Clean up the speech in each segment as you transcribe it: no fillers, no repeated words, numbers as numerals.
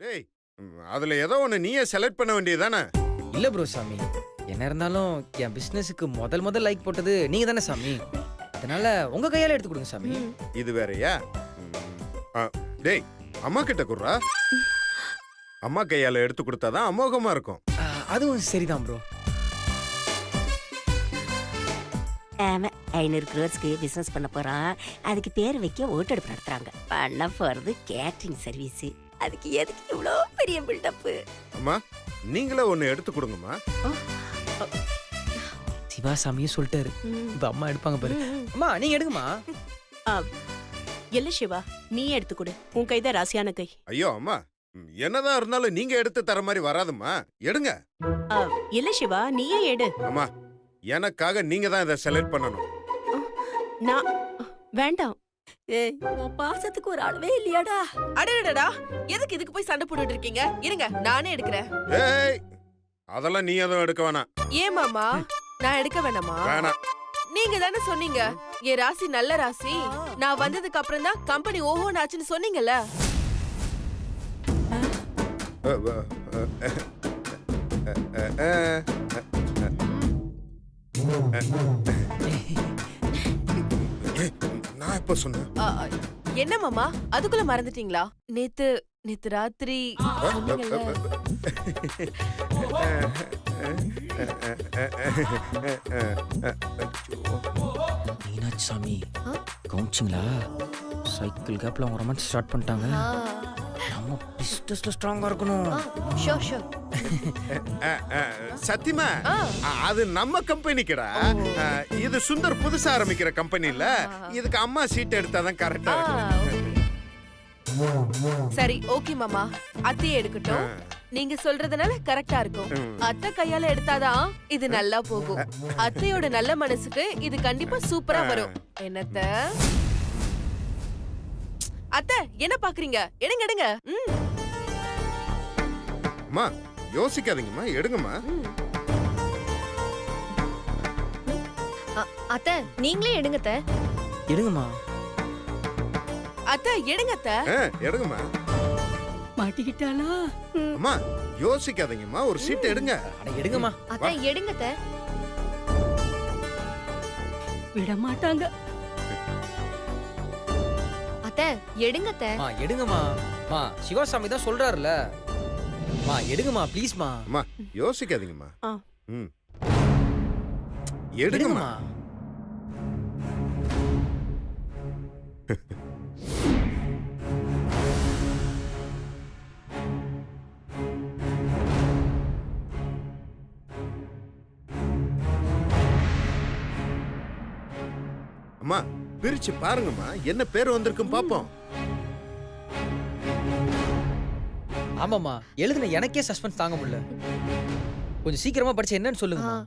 டேய் அதுல ஏதோ ஒண்ணு நீயே செலக்ட் பண்ண வேண்டியதானே? இல்ல ப்ரோ சாமி, என்ன இருந்தாலும் என் பிசினஸுக்கு முதல் லைக் போட்டது நீங்க தானே சாமி. அதனால உங்க கையால எடுத்து கொடுங்க சாமி. இது வேறயா? டேய் அம்மா கிட்ட குடுறா. அம்மா கையால எடுத்து கொடுத்தாதான் அமோகமா இருக்கும். அதுவும் சரிதான் ப்ரோ. 500 crores பிசினஸ் பண்ண போறான். அதுக்கு பேர் வைக்க ஓட்டெடுப்பு நடத்துறாங்க. பண்ண போறது கேட்டரிங் சர்வீஸ். அதுக்கு எதுக்கு இவ்வளோ பெரிய பில்டப்? அம்மா நீங்களே ஒன்னு எடுத்து கொடுங்கம்மா. சிவா சாமியே சொல்லிட்டாரு, இப்ப அம்மா எடுப்பாங்க பாரு. அம்மா நீங்க எடுங்கம்மா. இல்ல சிவா, நீ எடுத்து கொடு. உன் கைதான் ராசியான கை. ஐயோ அம்மா, என்னதான் இருந்தாலும் நீங்க எடுத்து தர மாதிரி வராதும்மா. எடுங்க. இல்ல சிவா, நீயே எடு. அம்மா எனக்காக நீங்க தான் இதை செலக்ட் பண்ணணும். நான் வேண்டாம். ஏய், உன் பாசத்துக்கு ஒரு அளவே இல்லையாடா? அடடடா, எதுக்கு இதுக்கு போய் சண்டை போட்டுட்டு இருக்கீங்க? இருங்க, நானே எடுக்கிறேன். ஏய் அதெல்லாம் நீ எதுவும் எடுக்க வேணாம். ஏன் மாமா, நான் எடுக்க வேணாமா? வேணாம். நீங்க தானே சொன்னீங்க என் ராசி நல்ல ராசி, நான் வந்ததுக்கு அப்புறம் தான் கம்பெனி ஓஹோன்னு ஆச்சுன்னு சொன்னீங்கல்ல. நான் எப்ப சொன்னேன்? என்ன மாமா, அதுக்குள்ள மறந்துட்டீங்களா? நேத்து நேத்து ராத்திரி சொன்னீங்கல்ல. மீனாட்சி சாமி கவுன்சிங்களா? சைக்கிள் கேப்ல அவங்க ரொமான்ஸ் ஸ்டார்ட் பண்ணிட்டாங்க. நம்ம பிசினஸ்ல ஸ்ட்ராங்கா இருக்கணும். Sure sure. சத்தியமா அது நம்ம கம்பெனிக்குடா. இது சுந்தர் புதுசா ஆரம்பிக்கிற கம்பெனி இல்ல. இதுக்கு அம்மா சீட் எடுத்தாதான் கரெக்டா இருக்கும். சரி ஓகே மாமா, அத்தையே எடுக்கட்டும். நீங்க சொல்றதுனால கரெக்டா இருக்கும். அத்தை கையால எடுத்தாதான் இது நல்லா போகும். அத்தையோட நல்ல மனசுக்கு இது கண்டிப்பா சூப்பரா வரும். என்னத்த அத்தை என்ன பாக்குறீங்க? எடுங்க எடுங்க. அம்மா யோசிக்காதீங்கம்மா, எடுங்கம்மா. அத்தை நீங்களே எடுங்க அத்தை. எடுங்கம்மா. அத்தை எடுங்க அத்தை. எடுங்கம்மா. மாட்டிக்கிட்டாளா? அம்மா யோசிக்காதீங்கம்மா, ஒரு சீட் எடுங்க. அட எடுங்கம்மா. அத்தை எடுங்க அத்தை. விட மாட்டாங்க. அத்தை எடுங்க அத்தை. மா எடுங்கம்மா. மா சிவாசாமி தான் சொல்றாருல. மா எடுங்கம்மா ப்ளீஸ்மா. அம்மா யோசிக்காதீங்கம்மா. ம் எடுங்கம்மா. எடுங்கம்மா. அம்மா பிரிச்சு பாருங்கம்மா, என்ன பேர் வந்திருக்கும் பாப்போம். ஆமாம்மா, எழுதுன எனக்கே சஸ்பென்ஸ் தாங்க முடியல. கொஞ்சம் சீக்கிரமா படிச்சு என்னன்னு சொல்லுங்கம்மா.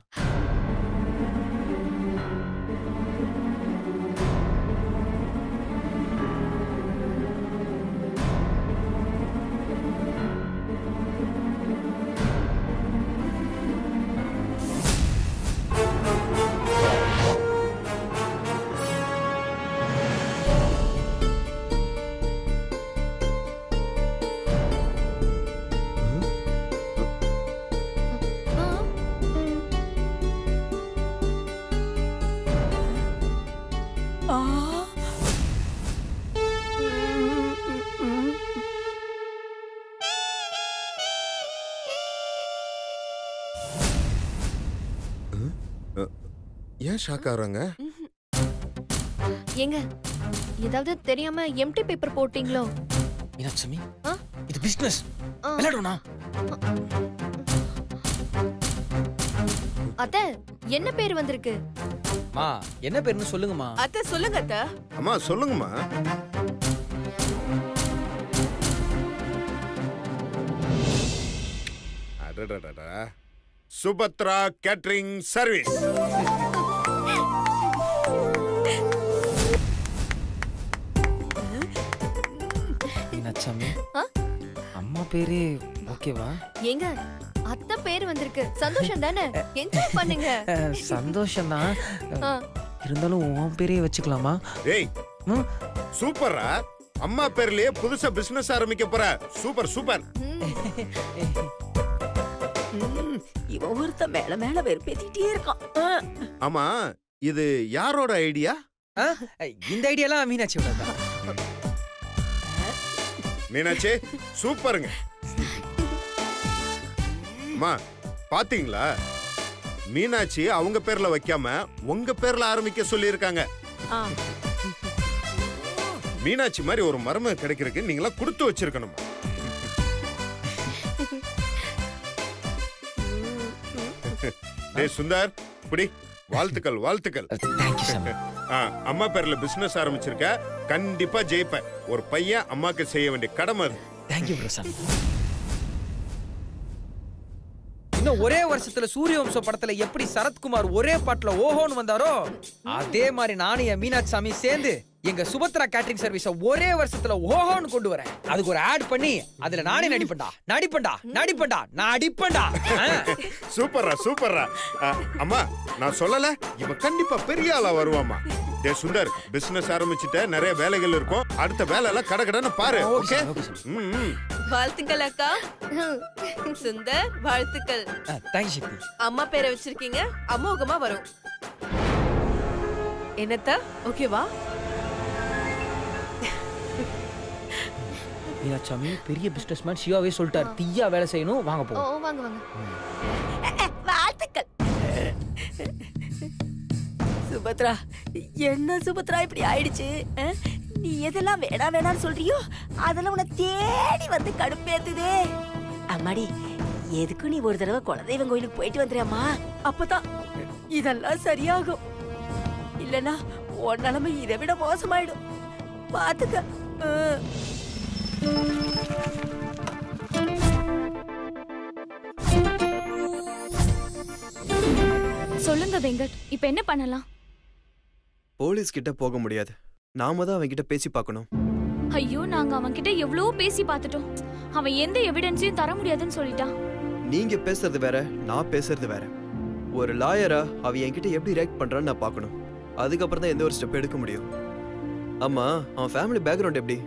ஏன் ஷாக் ஆகுறாங்க? ஏங்க ஏதாவது தெரியாம எம்டி பேப்பர் போட்டீங்களோ? மீனாட்சி சாமி, ஆ? இது பிசினஸ் விளையாடுனா? அத்தை என்ன பேர் வந்திருக்கு? மா என்ன பேருன்னு சொல்லுங்கம்மா. அத்தை சொல்லுங்க அத்தை. அம்மா சொல்லுங்கம்மா. அடடடடா, சுபத்ரா கேட்டரிங் சர்வீஸ். மீனாட்சி சாமி, ஆ? அம்மா பேரு ஓகேவா? ஏங்க அத்தை பேர் வந்திருக்கு, சந்தோஷம் தானே? என்ஜாய் பண்ணுங்க. சந்தோஷம் தான், ஆ. இருந்தாலும் உன் பேரே வச்சுக்கலாமா? ஏய் சூப்பரா. அம்மா பேர்லயே புதுசா பிசினஸ் ஆரம்பிக்க போற. Super super. இவன் ஒருத்த மேல மேல வெறுப்பேத்திட்டே இருக்கான். ஆமா, இது யாரோட ஐடியா? இந்த ஐடியாலாம் மீனாட்சியோட தான். மீனாட்சி சூப்பருங்க. அம்மா பாத்தீங்களா, மீனாட்சி அவங்க பேர்ல வைக்காம உங்க பேர்ல ஆரம்பிக்க சொல்லியிருக்காங்க. மீனாட்சி மாதிரி ஒரு மருமக கிடைக்கிறதுக்கு நீங்களா கொடுத்து வச்சிருக்கணும். டேய் சுந்தர், புடி. வாழ்த்துக்கள் வாழ்த்துக்கள். தேங்க்யூ சாமி. அம்மா பேர்ல பிசினஸ் ஆரம்பிச்சிருக்க, கண்டிப்பா ஜெயிப்ப. ஒரு பையன் அம்மாக்கு செய்ய வேண்டிய கடமை அது. தேங்க்யூ ப்ரோ சாமி. இன்னும் ஒரே வருஷத்துல சூரியவம்சம் படத்துல எப்படி சரத்குமார் ஒரே பாட்டுல ஓஹோன்னு வந்தாரோ, அதே மாதிரி நானும் என் மீனாட்சி சாமி சேர்ந்து எங்க சுபத்ரா கேட்டரிங் சர்வீஸ ஒரே வருஷத்துல ஓஹோன்னு கொண்டு வரேன். அதுக்கு ஒரு ஆட் பண்ணி அதுல நானே நடிப்பேன்டா. சூப்பர்ரா சூப்பர்ரா. அம்மா நான் சொல்லல, இவ கண்டிப்பா பெரிய ஆளா வருவாமா. டே சுந்தர், பிசினஸ் ஆரம்பிச்சுட்ட, நிறைய வேலைகள் இருக்கும். அடுத்த வேலை எல்லாம் கடகடன்னு பாரு. ஓகே. வாழ்த்துக்கள் அக்கா. சுந்தர் வாழ்த்துக்கள். தேங்க்யூ சக்தி. அம்மா பேரை வச்சிருக்கீங்க, அமோகமா வரும். என்னத்தா ஓகேவா? மீனாட்சி சாமி பெரிய பிசினஸ் மேன் சிவாவே சொல்லிட்டார், தீயா வேலை செய்யணும். வாங்க ஓ போவோம். வாங்க வாங்க. வாழ்த்துக்கள். சுபத்ரா, என்ன சுபத்ரா இப்படி ஆயிடுச்சு? நீ எதெல்லாம் வேணாம்னு சொல்றியோ அதெல்லாம் உன்னை தேடி வந்து கடுப்பேத்துதே. அம்மாடி, எதுக்கு நீ ஒரு தடவை குலதெய்வம் கோயிலுக்கு போயிட்டு வந்துறியாம்மா? அப்பதான் இதெல்லாம் சரியாகும். இல்லனா உன் நிலைமை இதை விட மோசமாயிடும். பாத்துக்க. சொல்லுங்க வெங்கட், இப்ப என்ன பண்ணலாம்? போலீஸ் கிட்ட போக முடியாது. நாம தான் அவன் கிட்ட பேசி பார்க்கணும். ஐயோ, நாங்க அவன் கிட்ட எவ்வளவு பேசி பார்த்துட்டோம். அவன் எந்த எவிடன்ஸையும் தர முடியாதுன்னு சொல்லிட்டான். நீங்க பேசுறது வேற, நான் பேசுறது வேற. ஒரு லாயரா அவன் என்கிட்ட எப்படி ரியாக்ட் பண்றான்னு நான் பார்க்கணும். அதுக்கப்புறம் தான் எந்த ஒரு ஸ்டெப் எடுக்க முடியும். ஆமா, அவன் ஃபேமிலி பேக்ரவுண்ட் எப்படி?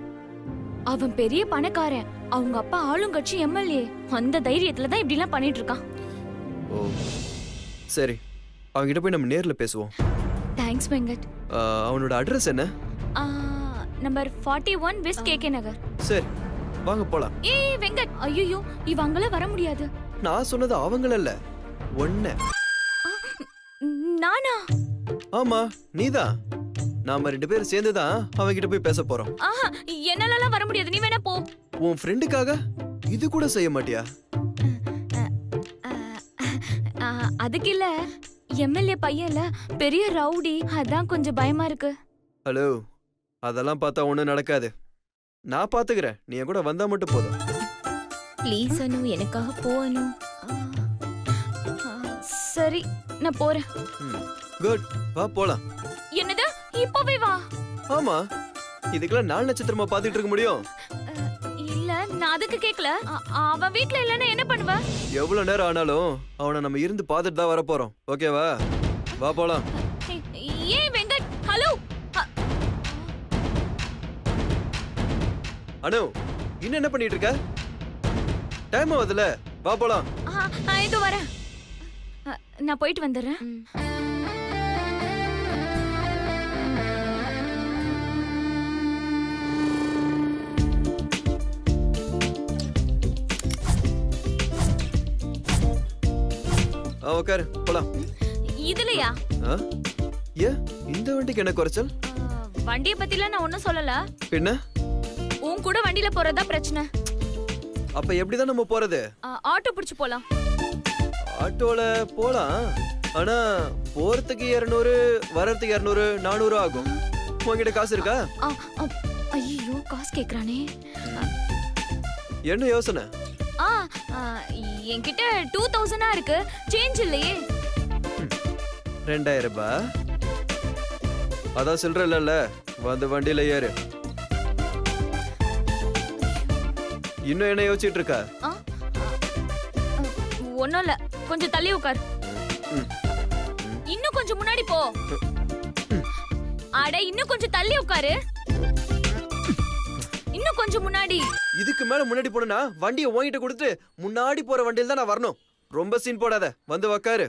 அவன் பெரிய பணக்காரன். அவங்க அப்பா ஆளுங்கட்சி எம்எல்ஏ. அந்த தைரியத்துல தான் இப்படி எல்லாம் பண்ணிட்டு இருக்கான். ஓ சரி, அவன்கிட்ட போய் நம்ம நேர்ல பேசுவோம். தேங்க்ஸ் வெங்கட். அவனோட அட்ரஸ் என்ன? நம்பர் 41 வெஸ்ட் கேகே நகர். சரி, வாங்க போலாம். ஏய் வெங்கட், ஐயோ இவங்கள வர முடியாது. நான் சொன்னது அவங்கள இல்ல, ஒண்ணே. நானா? ஆமா, நீதான். நாம 2 பேரும் சேர்ந்து தான் அவன்கிட்ட போய் பேச போறோம். என்னால வர முடியாது, நீ வேணா போ. உன் ஃப்ரெண்டுக்காக இது கூட செய்ய மாட்டியா? அதுக்கு இல்ல, எம்எல்ஏ பையன்ல பெரிய ரவுடி, அதான் கொஞ்சம் பயமா இருக்கு. ஹலோ, அதெல்லாம் பார்த்தா ஒண்ணும் நடக்காது. நான் பாத்துக்கிறேன், நீ என் கூட வந்தா மட்டும் போதும். ப்ளீஸ் அனு, எனக்காக போ அனு. சரி, நான் போறேன். குட், வா போலாம். என்னது, இப்பவே வா? ஆமா, இதுக்கெல்லாம் 4 நட்சத்திரமா பாத்துட்டு இருக்க முடியும்? இல்ல, நான் அதுக்கு கேக்கல. அவன் வீட்ல இல்லன்னா என்ன பண்ணுவ? எவ்வளவு நேரம் ஆனாலும் அவனை நம்ம இருந்து பாத்துட்டு தான் வர போறோம். ஓகேவா? வா போலாம். ஏய் வெங்கட், ஹலோ. அனு, இன்னும் என்ன பண்ணிட்டு இருக்க? டைம் ஆகுதுல, வா போலாம். இதோ வரேன். நான் போயிட்டு வந்துடுறேன். உட்காரு, போலாம். இதுலயா? ஏ, இந்த வண்டிக்கு என்ன குறைச்சல்? வண்டியை பத்திலாம் நான் ஒன்னும் சொல்லல. பின்ன உன் கூட வண்டியில போறதா பிரச்சனை. அப்ப எப்படிதான் நம்ம போறது? ஆட்டோ பிடிச்சு போலாம். ஆட்டோல போலாம், ஆனா போறதுக்கு 200, வர்றதுக்கு 200, 400 ஆகும். உங்ககிட்ட காசு இருக்கா? ஐயோ, காசு கேக்குறானே. என்ன யோசனை? என்கிட்ட 2000 இருக்கு, சேஞ்ச் இல்லையே. 2000 ரூபாய்? அதான் சொல்றல, வந்து வண்டியில ஏறு. இன்னும் என்ன யோசிச்சுட்டு இருக்கா? ஒண்ணும் இல்ல, கொஞ்சம் தள்ளி உட்கார். இன்னும் கொஞ்சம் முன்னாடி போ. அட, இன்னும் கொஞ்சம் தள்ளி உட்காரு. இன்னும் கொஞ்சம் முன்னாடி. இதுக்கு மேல முன்னாடி போனா வண்டியை ஓங்கிட்ட கொடுத்து முன்னாடி போற வண்டியில தான் நான் வரணும். ரொம்ப சீன் போடாத, வந்து உக்காரு.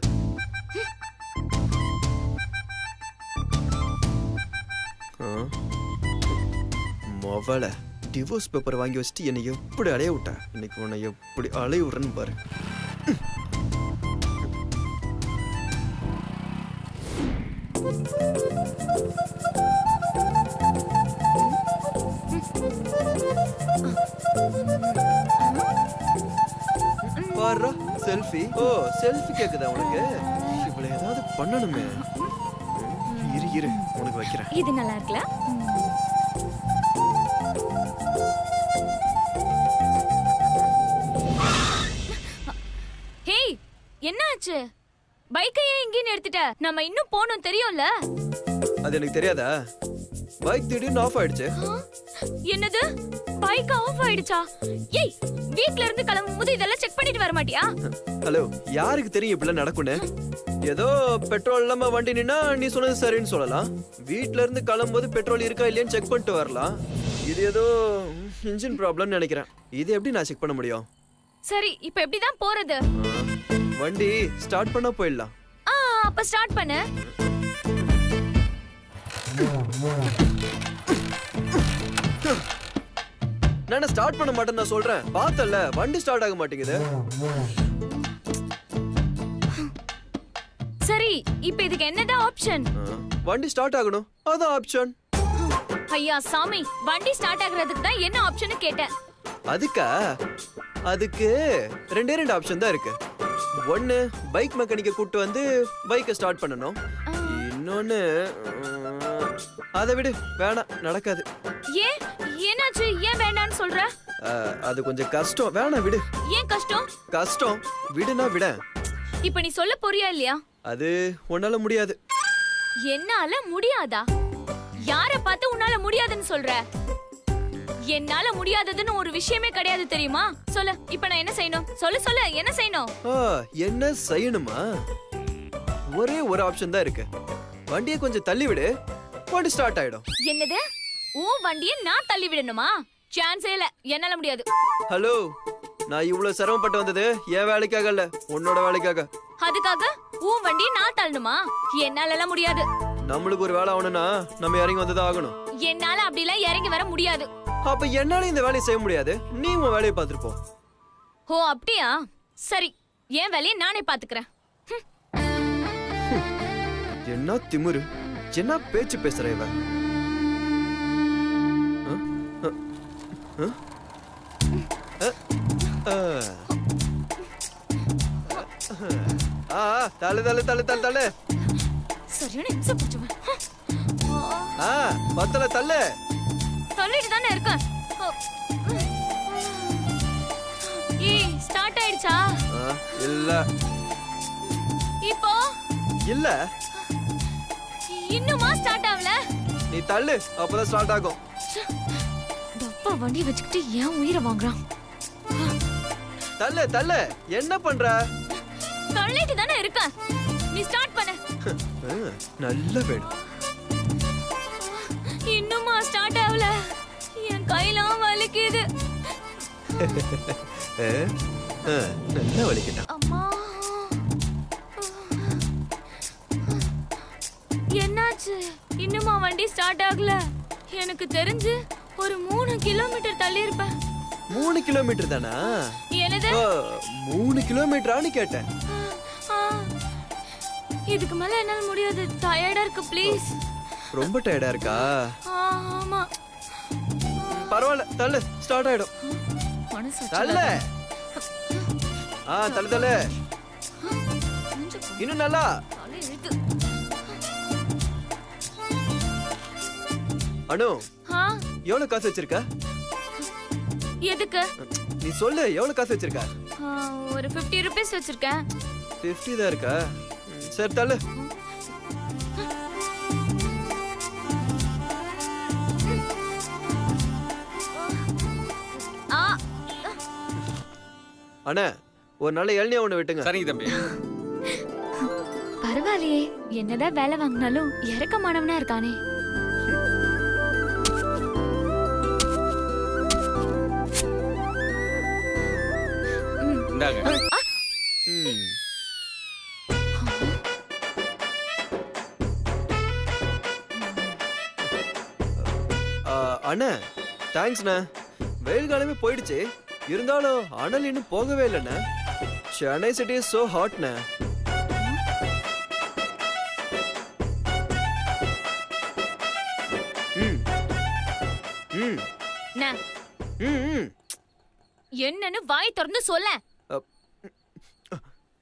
மொவல டிவோர்ஸ் பேப்பர் வாங்கி வச்சுட்டு என்னை எப்படி அலைய விட்டா, இன்னைக்கு உன்னை எப்படி அலைய விடுறேன்னு பாரு. பாரு செல்ஃபி. ஓ செல்ஃபி கேக்குதா உனக்கு? இவ்வளவு ஏதாவது பண்ணணுமே. இரு இரு உனக்கு வைக்கிறேன். இது நல்லா இருக்குல்ல? ஹேய், என்னாச்சு? பைக்கை ஏன் இங்கே நிறுத்திட்ட? நம்ம இன்னும் போகணும் தெரியும்ல? அது எனக்கு தெரியாதா? பைக் திடீர்னு ஆஃப் ஆயிடுச்சு. என்னது? பைக் ஆஃப் ஆயிடுச்சா? ஏய், வீட்ல இருந்து கிளம்பும்போது இதெல்லாம் செக் பண்ணிட்டு வர மாட்டியா? ஹலோ, யாருக்கு தெரியும் இப்படிலாம் நடக்கும்னு? ஏதோ பெட்ரோல் இல்லாம வண்டி நின்னா நீ சொன்னது சரின்னு சொல்லலாம். வீட்ல இருந்து கிளம்பும்போது பெட்ரோல் இருக்கா இல்லையான்னு செக் பண்ணிட்டு வரலாம். இது ஏதோ இன்ஜின் ப்ராப்ளம்னு நினைக்கிறேன். இது எப்படி நான் செக் பண்ண முடியும்? சரி, இப்போ எப்படி தான் போறது? வண்டி ஸ்டார்ட் பண்ணா போயிடலாம். அப்ப ஸ்டார்ட் பண்ணு. நான் ஸ்டார்ட் பண்ண மாட்டேன்னு நான் சொல்றேன். பார்த்தல வண்டி ஸ்டார்ட் ஆக மாட்டேங்குது. சரி, இப்போ இதுக்கு என்னதான் ஆப்ஷன்? வண்டி ஸ்டார்ட் ஆகணும், அதான் ஆப்ஷன். ஐயா சாமி, வண்டி ஸ்டார்ட் ஆகுறதுக்கு தான் என்ன ஆப்ஷன் கேட்டேன். அதுக்கு ரெண்டே ரெண்டு ஆப்ஷன் தான் இருக்கு. ஒன்னு பைக் மெக்கானிக்க கூட்டு வந்து பைக்கை ஸ்டார்ட் பண்ணணும். இன்னொன்னு அதை விடு, வேணாம், நடக்காது. ஏன், என்னாச்சு? ஏன் வேண்டாம்னு சொல்ற? அது கொஞ்சம் கஷ்டம், வேணாம் விடு. ஏன் கஷ்டம்? கஷ்டம் விடுனா விட. இப்ப நீ சொல்ல போறியா இல்லையா? அது உன்னால முடியாது. என்னால முடியாதா? யார பார்த்து உன்னால முடியாதுன்னு சொல்ற? என்னால முடியாததுன்னு ஒரு விஷயமே கிடையாது தெரியுமா? சொல்லு, இப்ப நான் என்ன செய்யணும்? சொல்லு சொல்லு, என்ன செய்யணும்? என்ன செய்யணுமா? ஒரே ஒரு ஆப்ஷன் தான் இருக்கு. வண்டியை கொஞ்சம் தள்ளி விடு, வண்டி ஸ்டார்ட் ஆயிடும். என்னது? உன் வண்டியை நான் தள்ளி விடணுமா? சான்ஸே இல்ல, என்னால முடியாது. ஹலோ, நான் இவ்வளவு சிரமப்பட்டு வந்தது என் வேலைக்காக இல்ல, உன்னோட வேலைக்காக. அதுக்காக உன் வண்டியை நான் தள்ளணுமா? என்னால எல்லாம் முடியாது. நம்மளுக்கு ஒரு வேலை ஆகணும்னா நம்ம இறங்கி வந்துதான் ஆகணும். என்னால அப்படிலாம் இறங்கி வர முடியாது. அப்ப என்னால இந்த வேலையை செய்ய முடியாது. நீ உன் வேலையை பார்த்துட்டு போ. ஓ அப்படியா? சரி, என் வேலையை நானே பாத்துக்கிறேன். என்ன திமிரு, என்ன பேச்சு பேசுற இவ? தள்ளு தள்ளு தள்ளு தள்ளு தள்ளு. சரியான இம்சை பிடிச்சவன். பத்தல தள்ளு. சொல்லிட்டு தானே இருக்கேன். ஏய், ஸ்டார்ட் ஆயிடுச்சா? இல்ல. இப்போ இல்ல. இன்னுமா ஸ்டார்ட் ஆகல? நீ தள்ளு, அப்பதான் ஸ்டார்ட் ஆகும். டப்பா வண்டி வச்சுக்கிட்டு ஏன் உயிரை வாங்குறான்? தள்ளு தள்ளு, என்ன பண்ற? சொல்லிட்டு தானே இருக்கேன், நீ ஸ்டார்ட் பண்ணு. நல்ல வேணும். இன்னுமா ஸ்டார்ட் ஆகல? என் கையெல்லாம் வலிக்குது. நல்லா வலிக்கிட்டான். அம்மா, என்னாச்சு? இன்னுமா வண்டி ஸ்டார்ட் ஆகல? எனக்கு தெரிஞ்சு ஒரு 3 கிலோமீட்டர் தள்ளி இருப்பேன். 3 கிலோமீட்டர் தானா? என்னது? 3 கிலோமீட்டரான்னு கேட்டேன். இதுக்கு மேல என்னால முடியாது, டயர்டா இருக்கு. ப்ளீஸ். ரொம்ப டயர்டா இருக்கா? ஆமா. பரவாயில்ல, தள்ளு, ஸ்டார்ட் ஆயிடும். தள்ளு. தள்ளு தள்ளு. இன்னும் நல்லா. அனு, எவ்வளவு காசு வச்சிருக்க? எதுக்கு? நீ சொல்லு, எவ்வளவு காசு வச்சிருக்க? ஒரு 50 ரூபீஸ் வச்சிருக்கேன். 50 தான் இருக்கா? சரி தள்ளு. அண்ணா, ஒரு நாள் இளநியா ஒண்ணு விட்டுங்க. சரிங்க தம்பி. பரவாயில்லையே, என்னதான் வேலை வாங்கினாலும் இறக்கமானவனா இருக்கானே. இந்தாங்க. ம். அண்ணா தேங்க்ஸ்ண்ணா. வெயில் காலமே போயிடுச்சு, இருந்தாலும் அனல் இன்னும் போகவே இல்லைண்ணா. சென்னை சிட்டி இஸ் சோ ஹாட்ண்ணா. ம் ம் என்ன? ம் ம். என்னன்னு வாய் திறந்து சொல்ல.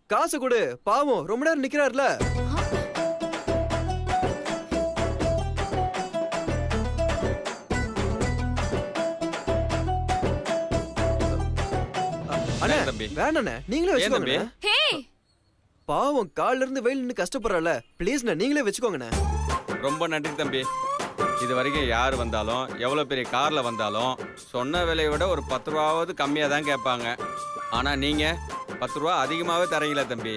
காசு கொடு, பாவம் ரொம்ப நேரம் நிக்கிறாருல. அண்ணா ஏன் தம்பி? வேணாண்ணே, நீங்களே ஏன் தம்பி? வச்சுக்கோங்க. ஹே, பாவம் கால்ல இருந்து வெயில் நின்னு கஷ்டப்படுறல, ப்ளீஸ்ண்ணே நீங்களே வச்சுக்கோங்கண்ணே. ரொம்ப நன்றி தம்பி. இது வரைக்கும் யார் வந்தாலும் எவ்வளோ பெரிய காரில் வந்தாலும் சொன்ன விலையை விட ஒரு 10 ரூபாவது கம்மியாக தான் கேட்பாங்க. ஆனால் நீங்கள் 10 ரூபா அதிகமாகவே தரீங்களே தம்பி.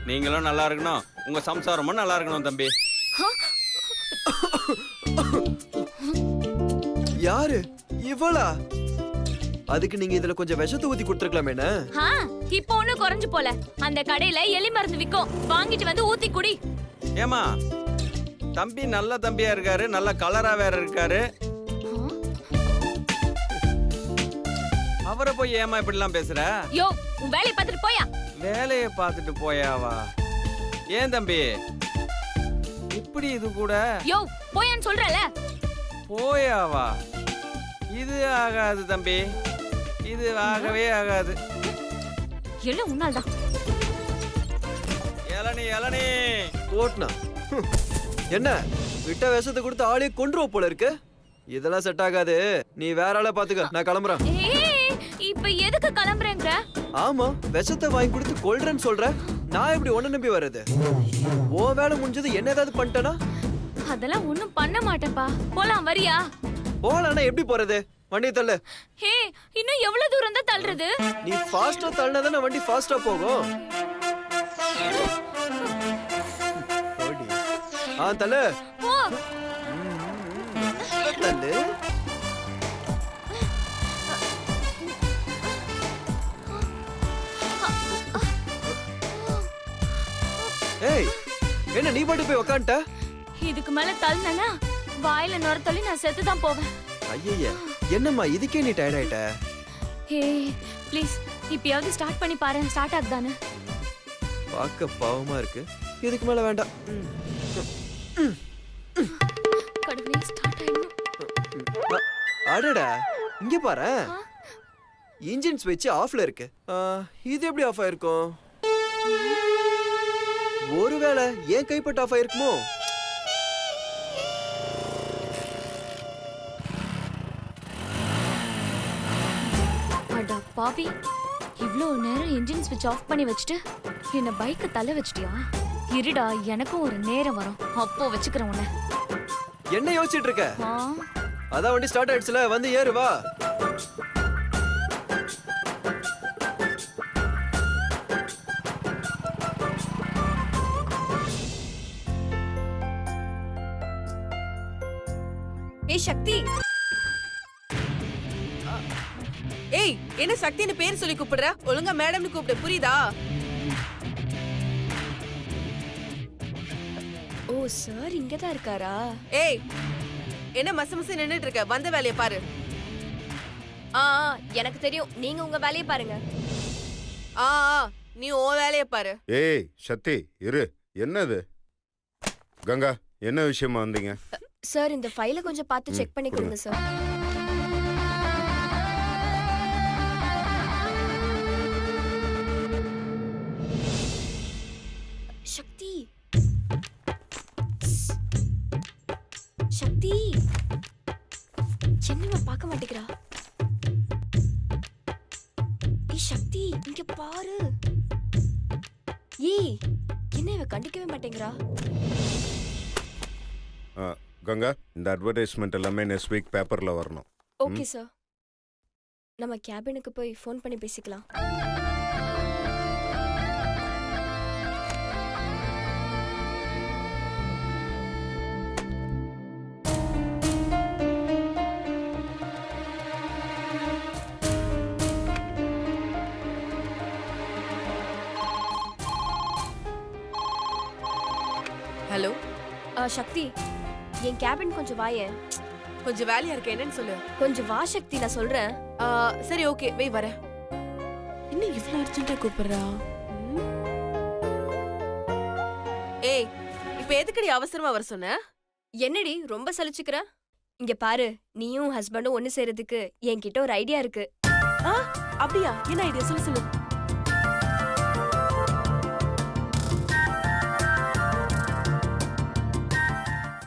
நீங்களும் நல்லா இருக்கணும், உங்கள் சம்சாரமும் நல்லா இருக்கணும் தம்பி. யாரு இவளா? அதுக்கு நீங்க இதுல கொஞ்சம் விஷத்தை ஊத்தி கொடுத்துருக்கலாமேண்ணே. ஆ, இப்போ ஒண்ணும் குறைஞ்சு போல. அந்த கடையில எலி மருந்து விக்கும், வாங்கிட்டு வந்து ஊத்தி குடி. ஏமா தம்பி நல்ல தம்பியா இருக்காரு, நல்ல கலரா வேற இருக்காரு. அவரை போய் ஏமா இப்படிலாம் பேசுற? யோ, உன் வேலையை பார்த்துட்டு போயா. வேலையை பார்த்துட்டு போயாவா? ஏன் தம்பி இப்படி இது கூட யோ, போயான்னு சொல்றல. போயாவா? இது ஆகாது தம்பி, இது ஆகவே ஆகாது. எல்லாம் உன்னால்தான். இளநீ இளநீ ஓட்டுனா என்ன விட்ட விஷத்தை கொடுத்து ஆளே கொன்றுவ போல இருக்கு. இதெல்லாம் செட் ஆகாது, நீ வேற ஆளை பாத்துக்க, நான் கிளம்புறேன். ஏய், இப்ப எதுக்கு கிளம்புறேங்கற? ஆமா, விஷத்தை வாங்கி கொடுத்து கொல்றேன்னு சொல்ற, நான் எப்படி உன்னை நம்பி வர்றது? ஓ வேலை முடிஞ்சது என்ன ஏதாவது பண்ணிட்டேனா? அதெல்லாம் ஒண்ணும் பண்ண மாட்டேப்பா. போலாம், வரியா? போகலான்னா எப்படி போறது? வண்டியை தள்ளு. ஹே, இன்னும் எவ்வளவு தூரம் தான் தள்ளுறது? நீ ஃபாஸ்டா தள்ளினாதானே வண்டி ஃபாஸ்டா போகும். போடி. தள்ளு போ. தள்ளு. ஏய், என்ன நீ பாட்டு போய் உக்காந்துட்ட? இதுக்கு மேல தள்ளுனா வாயில நுர தள்ளி நான் செத்து தான் போவேன். ஐயய்ய, என்னம்மா இதுக்கே நீ டயர்ட் ஆயிட்ட? ஹே, ப்ளீஸ் இப்பயாவது ஸ்டார்ட் பண்ணி பாரு, ஸ்டார்ட் ஆகுதானே? பார்க்க பாவமா இருக்கு, இதுக்கு மேல வேண்டாம். கடவுளே, ஸ்டார்ட் ஆயிடும். அடடா, இங்க பாரு, இன்ஜின் ஸ்விட்ச் ஆஃப்ல இருக்கு. இது எப்படி ஆஃப் ஆயிருக்கும்? ஒருவேளை ஏன் கைப்பட்டு ஆஃப் ஆயிருக்குமோ? அடா பாவி, இவ்ளோ நேரம் இன்ஜின் ஸ்விட்ச் ஆஃப் பண்ணி வச்சுட்டு என்ன பைக்க தள்ள வச்சிட்டியா? இருடா, எனக்கும் ஒரு நேரம் வரும், அப்போ வச்சுக்கிறேன் உன்னை. என்ன யோசிச்சுட்டு இருக்க? ஆ, அதான் வண்டி ஸ்டார்ட் ஆயிடுச்சுல, வந்து ஏறு வா. ஏய் சக்தி. ஏய், என்ன சக்தின்னு பேர் சொல்லி கூப்பிடுற? ஒழுங்கா மேடம்னு கூப்பிடு, புரியுதா? ஓ சார் இங்க தான் இருக்காரா? ஏய், என்ன மச மச நின்னுட்டு இருக்க? வந்த வேலையை பாரு. ஆ எனக்கு தெரியும், நீங்க உங்க வேலையை பாருங்க. ஆ நீ உன் வேலையை பாரு. ஏய் சக்தி இரு, என்னது? கங்கா, என்ன விஷயமா வந்தீங்க? சார் இந்த ஃபைலை கொஞ்சம் பார்த்து செக் பண்ணி கொடுங்க சார். சக்தி, சக்தி, என்னவ பார்க்க மாட்டேங்கிறா? ஏய் சக்தி, இங்க பாரு. ஏய், என்ன இவ கண்டுக்கவே மாட்டேங்கிறா? கங்கா, இந்த அட்வர்டைஸ்மெண்ட் எல்லாமே நெக்ஸ்ட் வீக் பேப்பர்ல வரணும். ஓகே சார், நம்ம கேபினுக்கு போய் ஃபோன் பண்ணி பேசிக்கலாம். ஹலோ சக்தி என் கேபின் கொஞ்சம் வாயேன். கொஞ்சம் வேலையா இருக்க, என்னன்னு சொல்லு. கொஞ்சம் வா சக்தி, நான் சொல்றேன். சரி ஓகே வெய் வரேன். இன்னும் இவ்வளவு அர்ஜென்ட்டா கூப்பிடுறா? ஏய் இப்ப எதுக்குடி அவசரமா வர சொன்ன? என்னடி ரொம்ப சலிச்சுக்கிற? இங்க பாரு, நீயும் ஹஸ்பண்டும் ஒண்ணு சேரதுக்கு என்கிட்ட ஒரு ஐடியா இருக்கு. அப்படியா? என்ன ஐடியா சொல்லு சொல்லு.